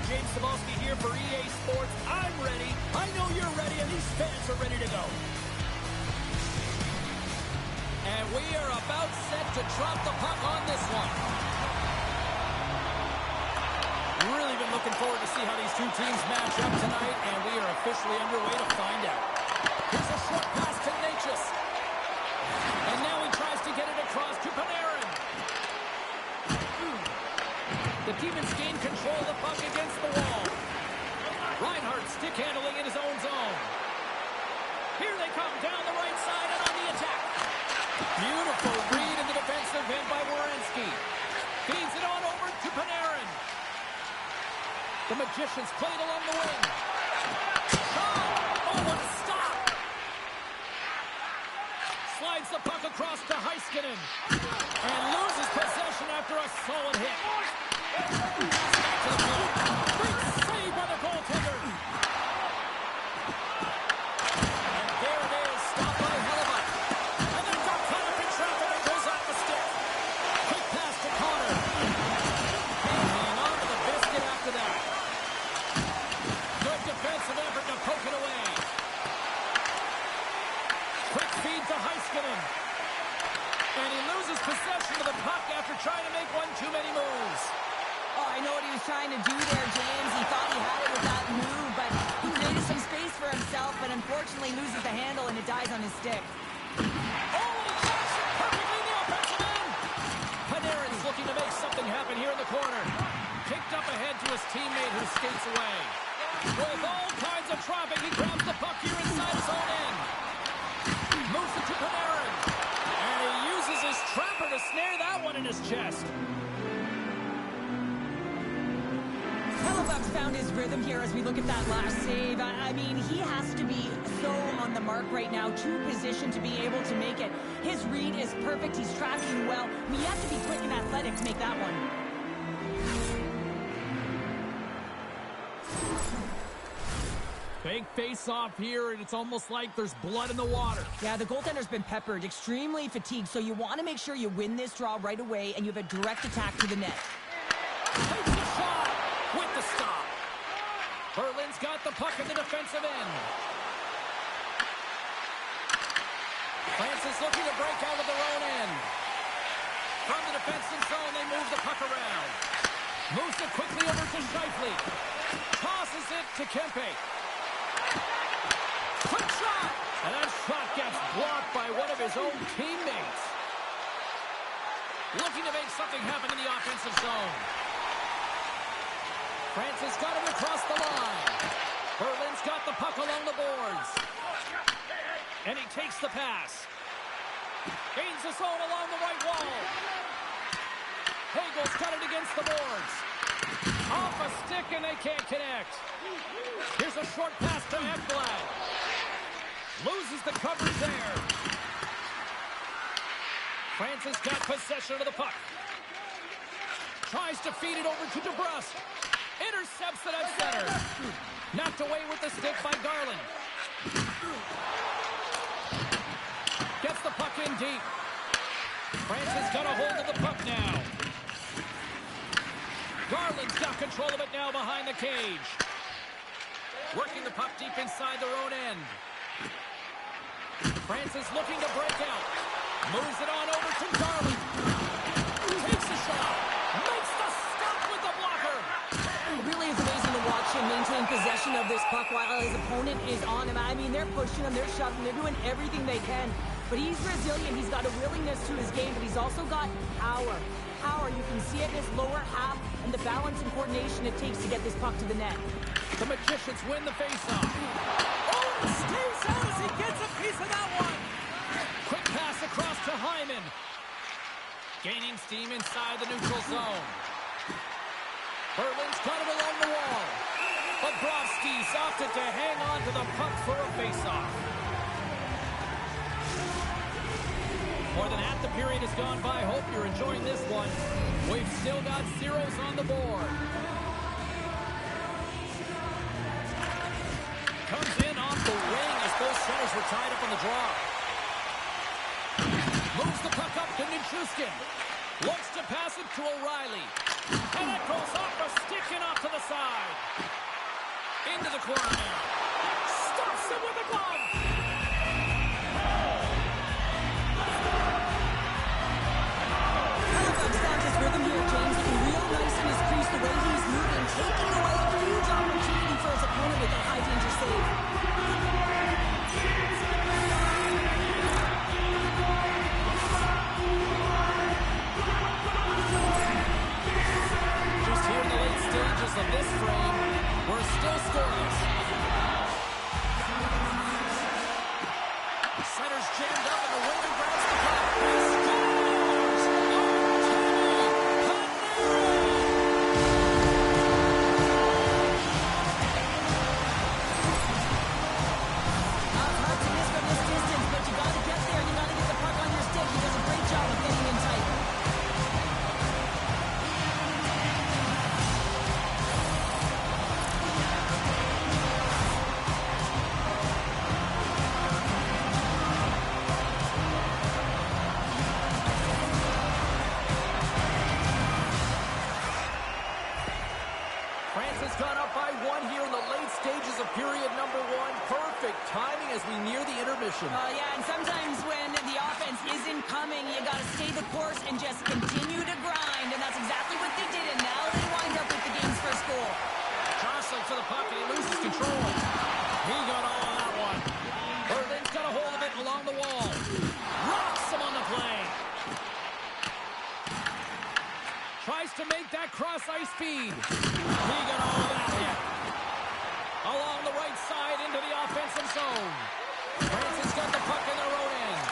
James Cebulski here for EA Sports. I'm ready. I know you're ready, and these fans are ready to go. And we are about set to drop the puck on this one. Really been looking forward to see how these two teams match up tonight, and we are officially underway to find out. Here's a short pass to Natchez. And now he tries to get it across to Panarin. The Demons gain control of the puck against the wall. Reinhardt stick handling in his own zone. Here they come down the right side and on the attack. Beautiful read in the defensive end by Werenski. Feeds it on over to Panarin. The Magicians played along the wing. Oh, what a stop! Slides the puck across to Heiskanen. And loses possession after a solid hit. Great save by the goaltender. And there it is, stopped by Hellebuck. And then got caught up in traffic and goes off the stick. Quick pass to Connor. Hanging on to the biscuit after that. Good defensive effort to poke it away. Quick feed to Heiskanen. And he loses possession of the puck after trying to make one too many moves. Oh, I know what he was trying to do there, James. He thought he had it with that move, but he created some space for himself, but unfortunately loses the handle and it dies on his stick. Oh, he catches it perfectly in the offensive end. Panarin's looking to make something happen here in the corner. Kicked up ahead to his teammate who skates away. With all kinds of traffic, he grabs the puck here inside his own end. Moves it to Panarin. And he uses his trapper to snare that one in his chest. Hellebuck's found his rhythm here as we look at that last save. I mean, he has to be so on the mark right now, too positioned to be able to make it. His read is perfect. He's tracking well. I mean, you have to be quick and athletic to make that one. Big face-off here, and it's almost like there's blood in the water. Yeah, the goaltender's been peppered, extremely fatigued, so you want to make sure you win this draw right away, and you have a direct attack to the net. Takes the shot with the stop. Berlin's got the puck in the defensive end. Francis looking to break out of their own end. From the defensive zone, they move the puck around. Moves it quickly over to Scheifele. Tosses it to Kempe. Quick shot! And that shot gets blocked by one of his own teammates. Looking to make something happen in the offensive zone. Francis got it across the line. Berlin's got the puck along the boards. And he takes the pass. Gains the zone along the right wall. Hagel's got it against the boards. Off a stick and they can't connect. Here's a short pass to Ekblad. Loses the coverage there. Francis got possession of the puck. Tries to feed it over to DeBrusque. Intercepts it at center. Knocked away with the stick by Garland. Gets the puck in deep. Francis got a hold of the puck now. Garland's got control of it now behind the cage. Working the puck deep inside their own end. Francis looking to break out. Moves it on over to Garland. Takes the shot. Makes the stop with the blocker. It really is amazing to watch him maintain possession of this puck while his opponent is on him. I mean, they're pushing him, they're shoving, they're doing everything they can. But he's resilient. He's got a willingness to his game, but he's also got power. Power, you can see it in his lower half and the balance and coordination it takes to get this puck to the net. The Magicians win the faceoff. Oh, stays out as he gets a piece of that one. Quick pass across to Hyman. Gaining steam inside the neutral zone. Berlin's got it along the wall. Bobrovsky's opted to hang on to the puck for a faceoff. More than half the period has gone by. Hope you're enjoying this one. We've still got zeros on the board. Comes in off the wing as both centers were tied up on the draw. Moves the puck up to Nichushkin. Looks to pass it to O'Reilly. And it goes off a stick and off to the side. Into the corner now. Stops him with a glove. Halifax found his rhythm here, James. Looking real nice in his crease, the way he's moving, taking away a huge opportunity for his opponent with a high-danger save. Just here in the late stages of this frame, we're still scoreless. Center's jammed up and the winger grabs the puck. He scores! It's hard to miss from this distance, but you gotta get there. You gotta get the puck on your stick. He does a great job of getting in tight. France has gone up by 1 here in the late stages of period number 1. Perfect timing as we near the intermission. Yeah, and sometimes when the offense isn't coming, you got to stay the course and just continue to grind, and that's exactly what they did, and now they wind up with the game's first goal. Jostling for the puck, and he loses control. He got all on that one. Berlin's got a hold of it along the wall. Rocks him on the play. Tries to make that cross-ice feed. He got all of that hit. Along the right side into the offensive zone. France has got the puck in their own end.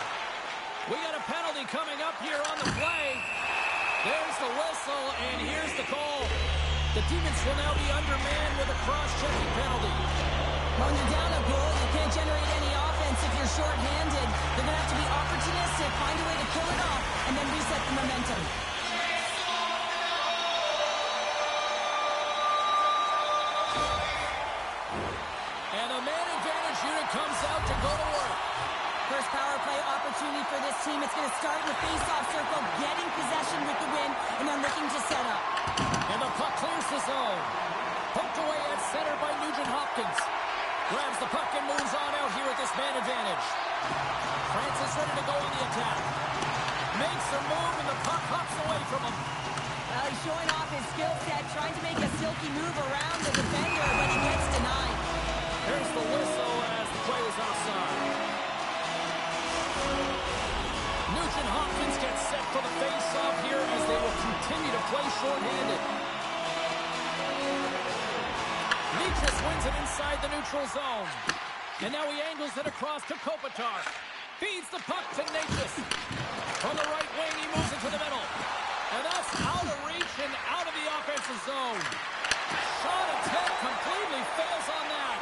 We got a penalty coming up here on the play. There's the whistle, and here's the call. The Demons will now be undermanned with a cross-checking penalty. When you're down a goal, you can't generate any offense if you're short-handed. They're going to have to be opportunistic, find a way to kill it off, and then reset the momentum. And the man advantage unit comes out to go to work. First power play opportunity for this team. It's going to start in the face-off circle, getting possession with the win, and then looking to set up. And the puck clears the zone. Poked away at center by Nugent Hopkins. Grabs the puck and moves on out here at this man advantage. France is ready to go on the attack. Makes a move and the puck hops away from him. He's showing off his skill set, trying to make a silky move around the defender, but he gets denied. Here's the whistle as the play is offside. Nugent Hopkins gets set for the face-off here as they will continue to play short-handed. Nichas wins it inside the neutral zone. And now he angles it across to Kopitar. Feeds the puck to Nichas. From the right wing, he moves it to the middle. And that's out of reach and out of the offensive zone. Shot attempt completely fails on that.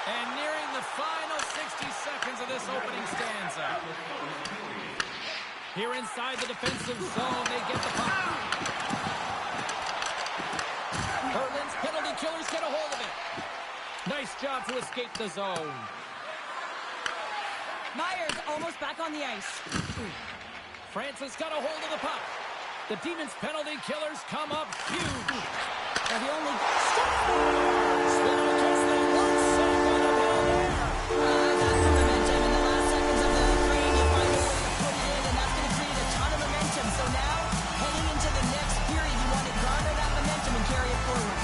And nearing the final 60 seconds of this opening stanza. Here inside the defensive zone, they get the puck. Berlin's penalty killers get a hold of it. Nice job to escape the zone. Myers almost back on the ice. France has got a hold of the puck. The Demons' penalty killers come up huge. And the only... Swing against the one safe on the ball there. That's the momentum. In the last seconds of the frame, you find a way to put it in, and that's going to create a ton of momentum. So now, heading into the next period, you want to garner that momentum and carry it forward.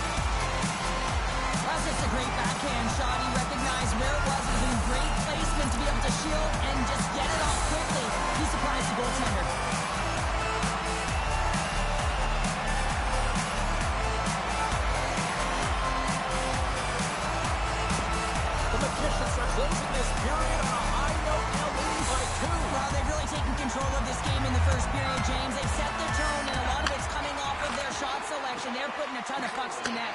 That's just a great backhand shot. He recognized where it was. It was in great placement to be able to shield and just get it off quickly. He surprised the goaltender. The Magicians are closing this period on a high note, now leading by 2. Well, they've really taken control of this game in the first period, James. They've set the tone, and a lot of it's coming off of their shot selection. They're putting a ton of pucks to net.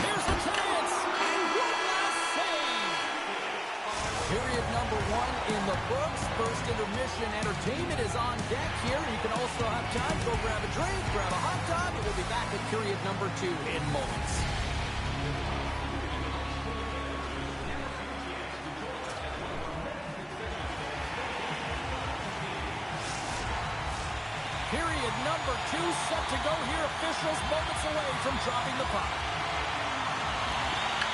Here's a chance. And one last save. Period number 1 in the books. First intermission entertainment is on deck here. You can also have time to go grab a drink, grab a hot dog, and we'll be back with period number 2 in moments. 2 set to go here. Officials moments away from dropping the puck.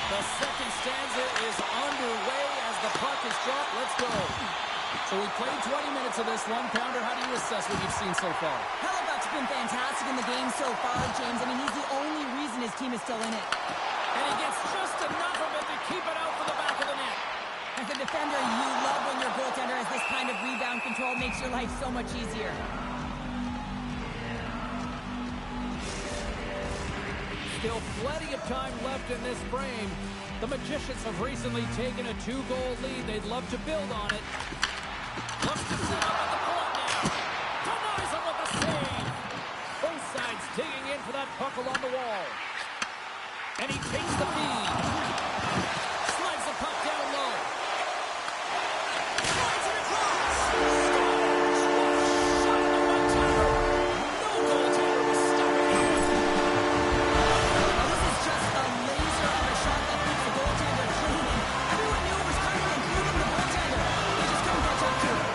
The second stanza is underway as the puck is dropped. Let's go. So we played 20 minutes of this one. Pounder, how do you assess what you've seen so far? Hellebuck's been fantastic in the game so far, James. I mean, he's the only reason his team is still in it. And he gets just enough of it to keep it out for the back of the net. As a defender, you love when your goaltender has this kind of rebound control. Makes your life so much easier. Still plenty of time left in this frame. The Magicians have recently taken a 2-goal lead. They'd love to build on it. Looks to set up at the point now. Denies him with a save. Both sides digging in for that puck along the wall. And he takes the feed. Slides the puck down low. Slides it across. Scores! Shot in the right tower. No goaltender was stopping it. This is just a laser of a shot that puts the goaltender clean. Everyone knew it was coming, including the goaltender. They just couldn't catch up to it.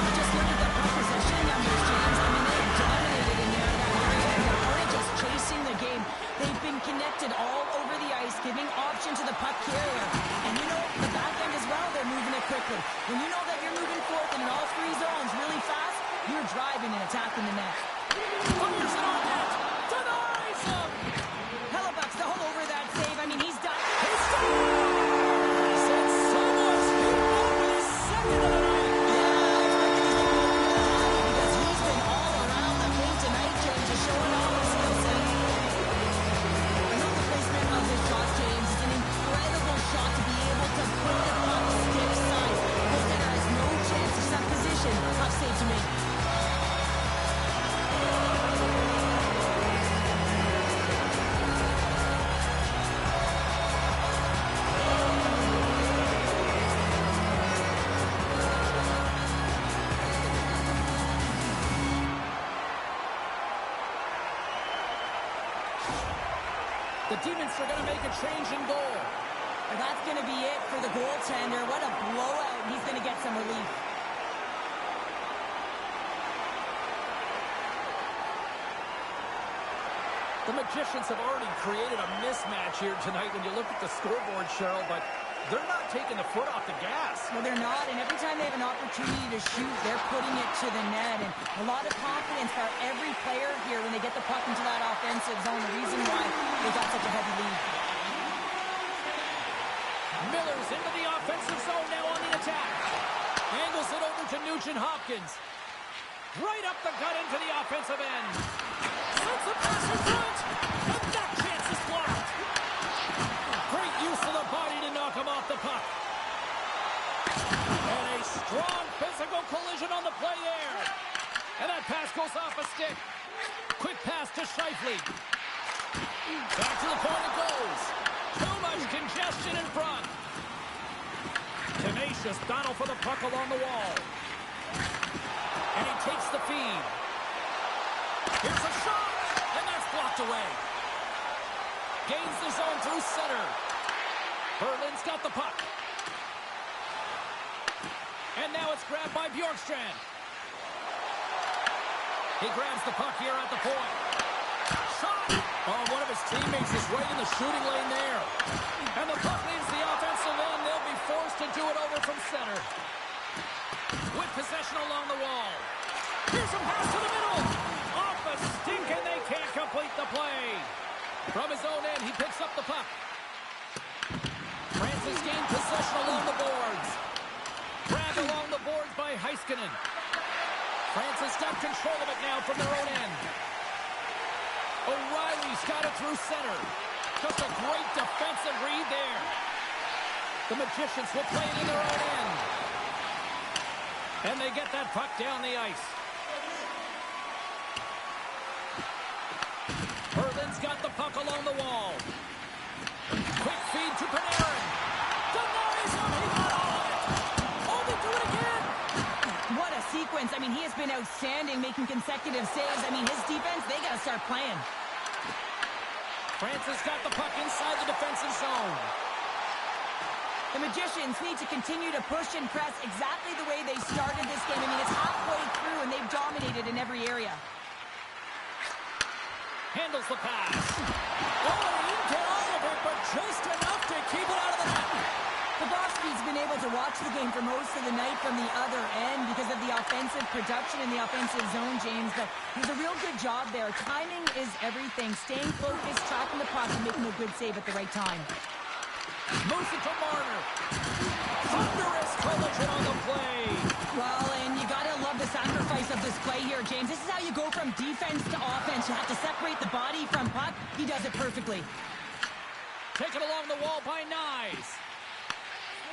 Just look at the puck possession numbers, James. I mean, they dominated in there, that area, and their opponent just chasing the game. They've been connected all over the ice, giving option to the puck carrier. And you know, the back end as well, they're moving it quickly. When you know that you're moving forth in all 3 zones really fast, you're driving and attacking the net. Fires it on net. Denies him. Hellebuck's all over that save. I mean, he's done. Since someone's hit over his second of the night. Because he's been all around the paint tonight, James, just showing all his skill set. I know the placement of this shot, James, is an incredible shot to be able to put it on the stick side. Goaltender has no chance to set position. Tough save to make. The Demons are going to make a change in goal. And that's going to be it for the goaltender. What a blowout. He's going to get some relief. The Magicians have already created a mismatch here tonight when you look at the scoreboard, Cheryl, but they're not taking the foot off the gas. No, they're not. And every time they have an opportunity to shoot, they're putting it to the net. And a lot of confidence for every player here when they get the puck into that offensive zone. The reason why they got such a heavy lead. Miller's into the offensive zone now on the attack. Angles it over to Nugent-Hopkins. Right up the gut into the offensive end. Sends a pass in front. And that chance is blocked. Great use of the body to knock him off the puck. And a strong physical collision on the play there. And that pass goes off a stick. Quick pass to Scheifele. Back to the point it goes. Too much congestion in front. Tenacious battle for the puck along the wall. And he takes the feed. Here's a shot. And that's blocked away. Gains the zone through center. Berlin's got the puck. And now it's grabbed by Bjorkstrand. He grabs the puck here at the point. Shot! Oh, one of his teammates is right in the shooting lane there. And the puck leaves the offensive end. They'll be forced to do it over from center. With possession along the wall. Here's a pass to the middle. Off a stick, and they can't complete the play. From his own end, he picks up the puck. Francis gained possession along the boards. Grabbed along the boards by Heiskanen. Francis got control of it now from their own end. O'Reilly's got it through center. Just a great defensive read there. The Magicians will play it in their own end. And they get that puck down the ice. Berlin's got the puck along the wall. mean, he has been outstanding, making consecutive saves. I mean, his defense, they got to start playing. Francis got the puck inside the defensive zone. The Magicians need to continue to push and press exactly the way they started this game. I mean, it's halfway through, and they've dominated in every area. Handles the pass. Oh, he didn't get all of it, but just enough to keep it out of the net. Bobrovsky's been able to watch the game for most of the night from the other end because of the offensive production in the offensive zone, James. But he does a real good job there. Timing is everything. Staying focused, tracking the puck, and making a good save at the right time. Moves it to Marner. Thunderous collision on the play. Well, and you got to love the sacrifice of this play here, James. This is how you go from defense to offense. You have to separate the body from puck. He does it perfectly. Taken along the wall by Nyes.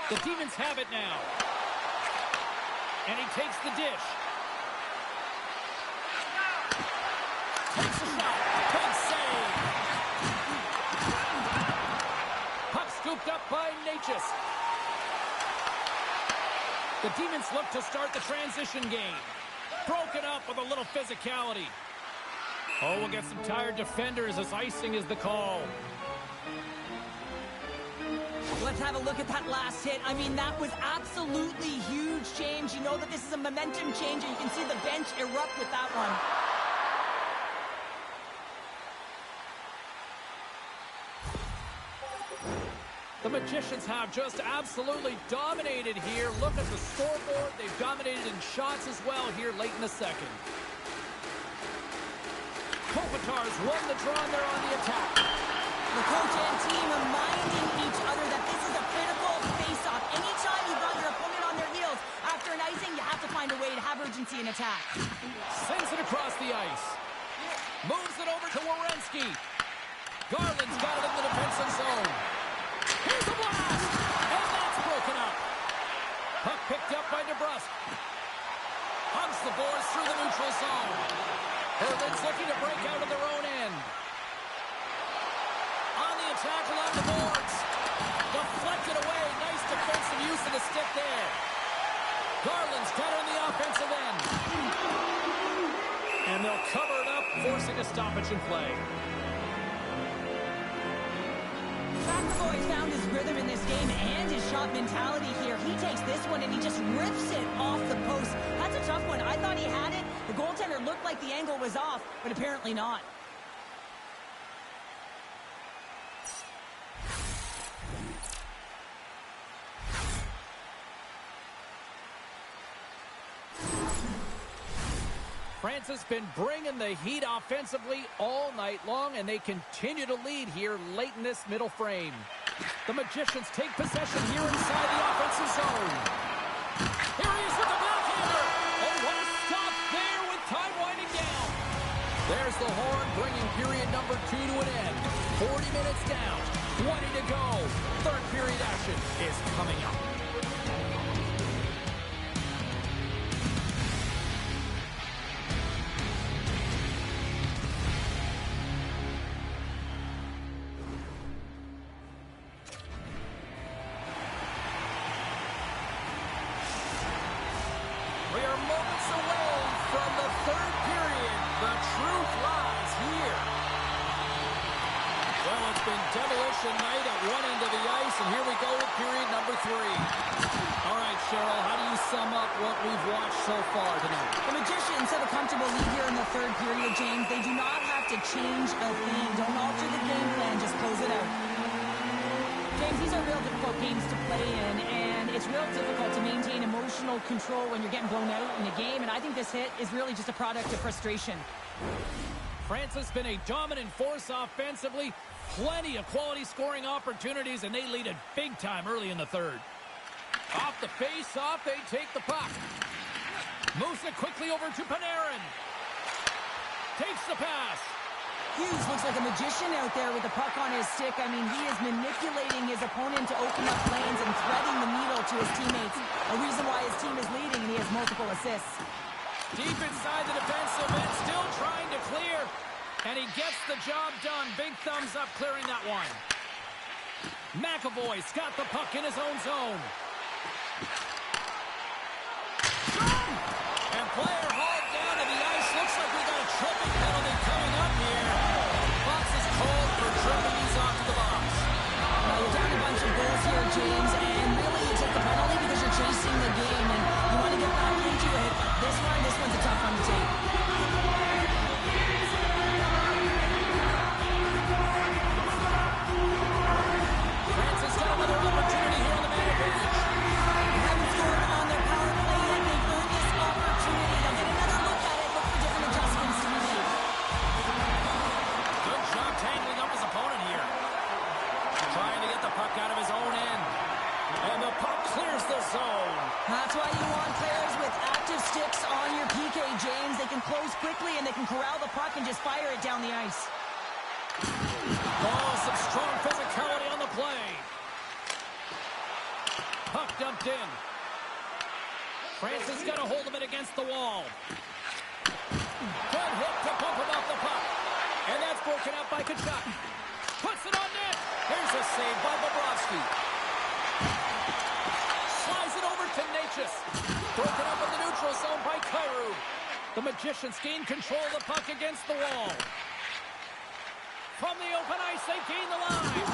The Demons have it now. And he takes the dish. Takes a shot. Big save. Puck scooped up by Natchez. The Demons look to start the transition game. Broken up with a little physicality. Oh, we'll get some tired defenders as icing is the call. Let's have a look at that last hit. I mean, that was absolutely huge, James. You know that this is a momentum changer. You can see the bench erupt with that one. The Magicians have just absolutely dominated here. Look at the scoreboard. They've dominated in shots as well here late in the second. Kopitar's won the draw and they're on the attack. The coach and team reminding each other that this is a critical face-off. Anytime you've got your opponent on their heels after an icing, you have to find a way to have urgency in attack. Sends it across the ice. Moves it over to Werenski. Garland's got it in the defensive zone. Here's the blast! And that's broken up. Puck picked up by DeBrusque. Hugs the boards through the neutral zone. Herman's looking to break out of their own end. On the attack along the boards. Deflected away. Nice defensive use of the stick there. Garland's got it on the offensive end. And they'll cover it up, forcing a stoppage in play. McAvoy found his rhythm in this game and his shot mentality here. He takes this one and he just rips it off the post. That's a tough one. I thought he had it. The goaltender looked like the angle was off, but apparently not. France has been bringing the heat offensively all night long, and they continue to lead here late in this middle frame. The Magicians take possession here inside the offensive zone. Here he is with the backhander. Oh, what a stop there with time winding down. There's the horn bringing period number 2 to an end. 40 minutes down, 20 to go. Third period action is coming up. We are moments away from the third period. The truth lies here. Well, it's been demolition night at one end of the ice, and here we go with period number 3. All right, Cheryl, how do you sum up what we've watched so far tonight? The Magicians have a comfortable lead here in the third period, James. They do not have to change a thing. Don't alter the game plan. Just close it out. James, these are real difficult games to play in, and it's real difficult to maintain emotional control when you're getting blown out in a game, and I think this hit is really just a product of frustration. France has been a dominant force offensively. Plenty of quality scoring opportunities, and they lead it big time early in the third. Off the face-off, they take the puck. Moves it quickly over to Panarin. Takes the pass. Hughes looks like a magician out there with the puck on his stick. I mean, he is manipulating his opponent to open up lanes and threading the needle to his teammates. A reason why his team is leading, and he has multiple assists. Deep inside the defensive end, still trying to clear. And he gets the job done. Big thumbs up clearing that one. McAvoy's got the puck in his own zone. And player James, and really you take the penalty because you're chasing the game and you want to get back into it. This one's a tough one to take. France has got another opportunity here on the man advantage. They haven't scored on their power play yet. They've earned this opportunity. They'll get another look at it. Look for different adjustments to be made. Good job tangling up his opponent here. Trying to get the puck out of his own end. And the puck clears the zone. That's why you want players with active sticks on your PK, James. They can close quickly and they can corral the puck and just fire it down the ice. Oh, some strong physicality on the play. Puck dumped in. France has got a hold of it against the wall. Good hit to bump him off the puck. And that's broken up by Kachuk. Puts it on net. Here's a save by Bobrovsky. Slides it over to Natchez. Broken up in the neutral zone by Kyrou. The Magicians gain control of the puck against the wall. From the open ice, they gain the line.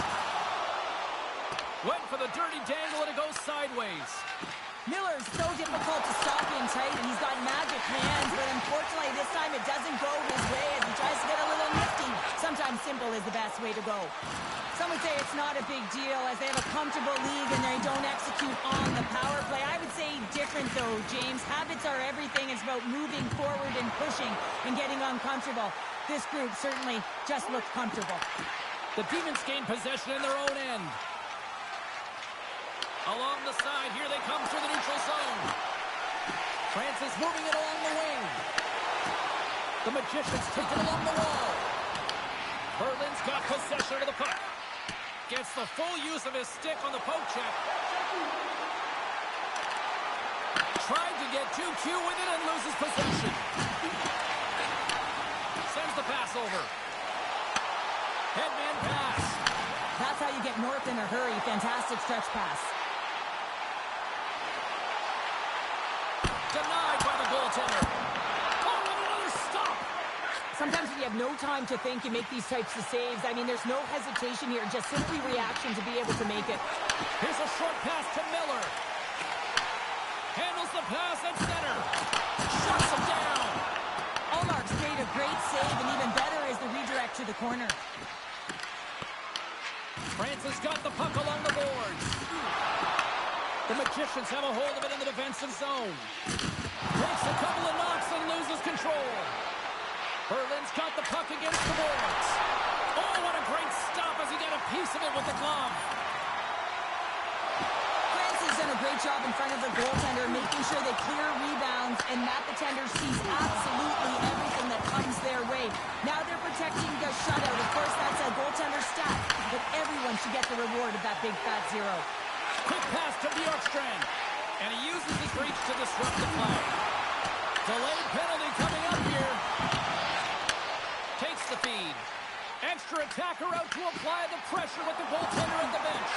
Went for the dirty dangle, and it goes sideways. Miller's so difficult to stop in tight, and he's got magic hands, but unfortunately this time it doesn't go his way as he tries to get a little nifty. Sometimes simple is the best way to go. Some would say it's not a big deal as they have a comfortable league and they don't execute on the power play. I would say different though, James. Habits are everything. It's about moving forward and pushing and getting uncomfortable. This group certainly just looked comfortable. The Demons gain possession in their own end. Along the side, here they come through the neutral zone. France is moving it along the wing. The Magicians take it along the wall. Berlin's got possession of the puck. Gets the full use of his stick on the poke check. Tried to get too cute with it and loses possession. Sends the pass over. Headman pass. That's how you get north in a hurry. Fantastic stretch pass. Denied by the goaltender. Oh, and another stop. Sometimes when you have no time to think, you make these types of saves. I mean, there's no hesitation here, just simply reaction to be able to make it. Here's a short pass to Miller. Handles the pass at center. Shuts him down. Allmark's made a great save, and even better is the redirect to the corner. France has got the puck along the boards. The Magicians have a hold of it in the defensive zone. Takes a couple of knocks and loses control. Berlin's got the puck against the boards. Oh, what a great stop as he got a piece of it with the glove. France has done a great job in front of the goaltender, making sure they clear rebounds, and Matt the tender sees absolutely everything that comes their way. Now they're protecting the shutout. Of course, that's a goaltender stat, but everyone should get the reward of that big fat zero. Quick pass to Bjorkstrand, and he uses his reach to disrupt the play. Delayed penalty coming up here. Takes the feed. Extra attacker out to apply the pressure with the goaltender at the bench.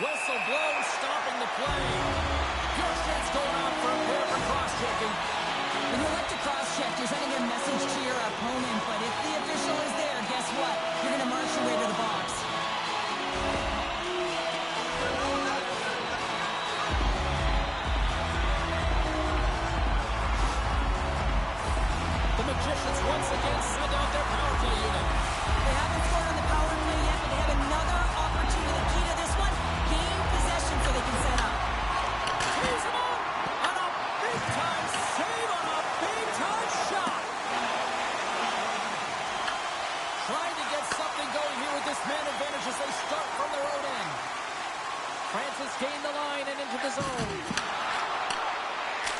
Whistle blows, stopping the play. Bjorkstrand's going out for a pair for cross-checking. When you like to cross-check, you're sending a message to your opponent, but if the official is there, guess what? You're going to march your way to the box. The Magicians once again send out their power play unit. They haven't scored on the power play yet, but they have another opportunity. The key to this one, gain possession so they can set up. Tease him up on a big-time save on a big-time shot. Trying to get something going here with this man advantage as they start from their own end. France has gained the line and into the zone.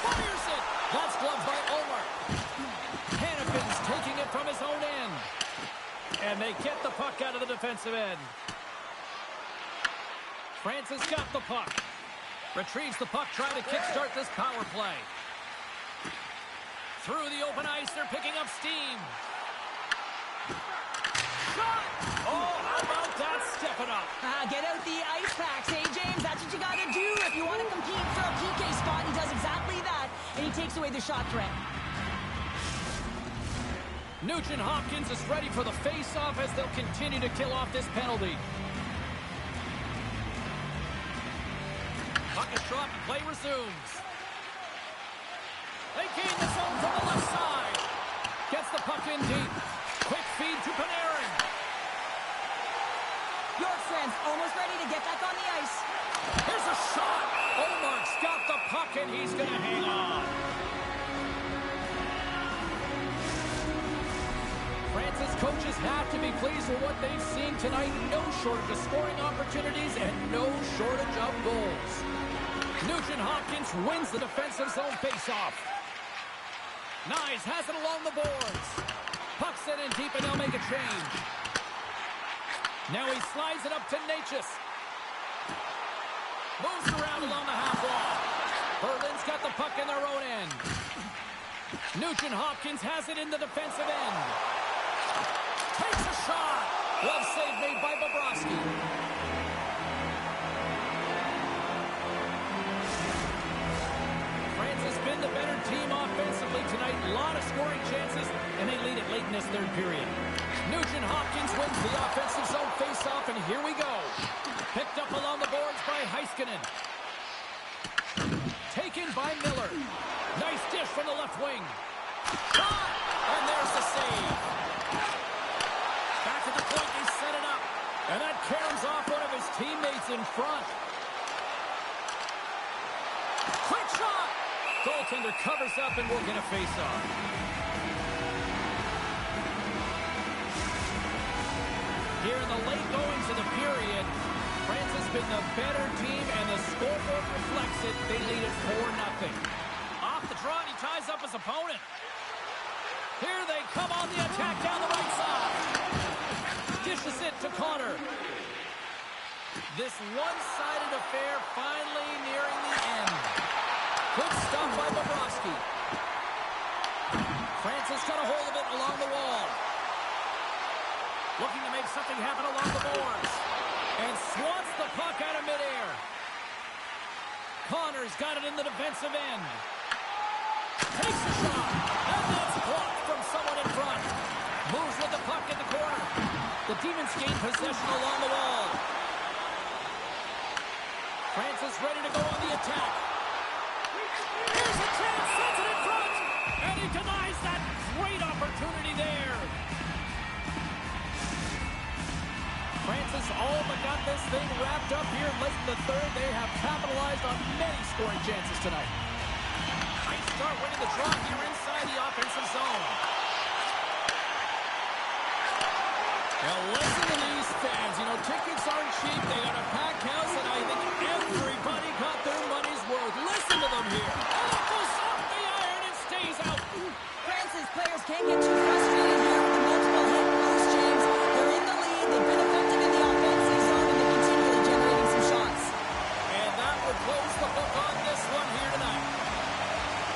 Fires it. That's gloved by Omar. Hannifin's taking it from his own end. And they get the puck out of the defensive end. France has got the puck. Retrieves the puck, trying to kickstart this power play. Through the open ice, they're picking up steam. Shot! Oh, how about that? Stepping up. Get out the ice packs, hey, James. That's what you got to do if you want to compete for a PK spot. He does exactly that, and he takes away the shot threat. Nugent Hopkins is ready for the face-off as they'll continue to kill off this penalty. is dropped and play resumes. They gain the zone from the left side. Gets the puck in deep. Quick feed to Panarin. Yorkstrand's almost ready to get back on the ice. Here's a shot. Omark's got the puck, and he's going to hang on. France's coaches have to be pleased with what they've seen tonight. No shortage of scoring opportunities and no shortage of goals. Nugent-Hopkins wins the defensive zone faceoff. Nyes has it along the boards. Puck sent in deep, and they'll make a change. Now he slides it up to Natchez. Moves around along the half wall. Berlin's got the puck in their own end. Nugent-Hopkins has it in the defensive end. Takes a shot. Glove save made by Bobrovsky. France has been the better team offensively tonight. A lot of scoring chances, and they lead it late in this third period. Nugent-Hopkins wins the offensive zone faceoff, and here we go. Picked up along the boards by Heiskanen. Taken by Miller. Nice dish from the left wing. Shot! And there's the save. Back to the point, they set it up. And that caroms off one of his teammates in front. Quick shot! Goaltender covers up, and we're going to face off. Here in the late goings of the period, France has been the better team, and the scoreboard reflects it. They lead it 4-0. Off the draw, and he ties up his opponent. Here they come on the attack down the right side. Dishes it to Connor. This one-sided affair finally nearing the end. Good stuff by Bobrovsky. France has got a hold of it along the wall. Looking to make something happen along the boards. And swats the puck out of midair. Connor's got it in the defensive end. Takes a shot. And that's blocked from someone in front. Moves with the puck in the corner. The Demons gain possession along the wall. France is ready to go on the attack. Here's a chance. Sets it in front. And he denies that great opportunity there. France has all but got this thing wrapped up here late in the third. They have capitalized on many scoring chances tonight. Nice start winning the draw here inside the offensive zone. Now listen to these fans. You know, tickets aren't cheap. They got a packed house, and I think everybody got their money's worth. Listen to them here. And it goes off the iron and stays out. France's players can't get too frustrated here with the multiple hit post, James. They're in the lead. They've been effective in the offensive zone, and they're continually generating some shots. And that would close the book on this one here tonight.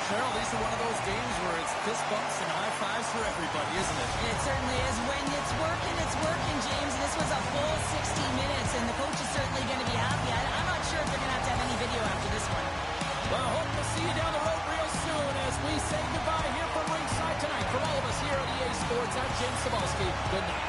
Cheryl, these are one of those games where it's fist bumps and high fives for everybody, isn't it? It certainly is. When it's working, James. This was a full 60 minutes, and the coach is certainly going to be happy. I'm not sure if they're going to have any video after this one. Well, hope to see you down the road real soon as we say goodbye here from ringside tonight. For all of us here on EA Sports, I'm James Cebulski. Good night.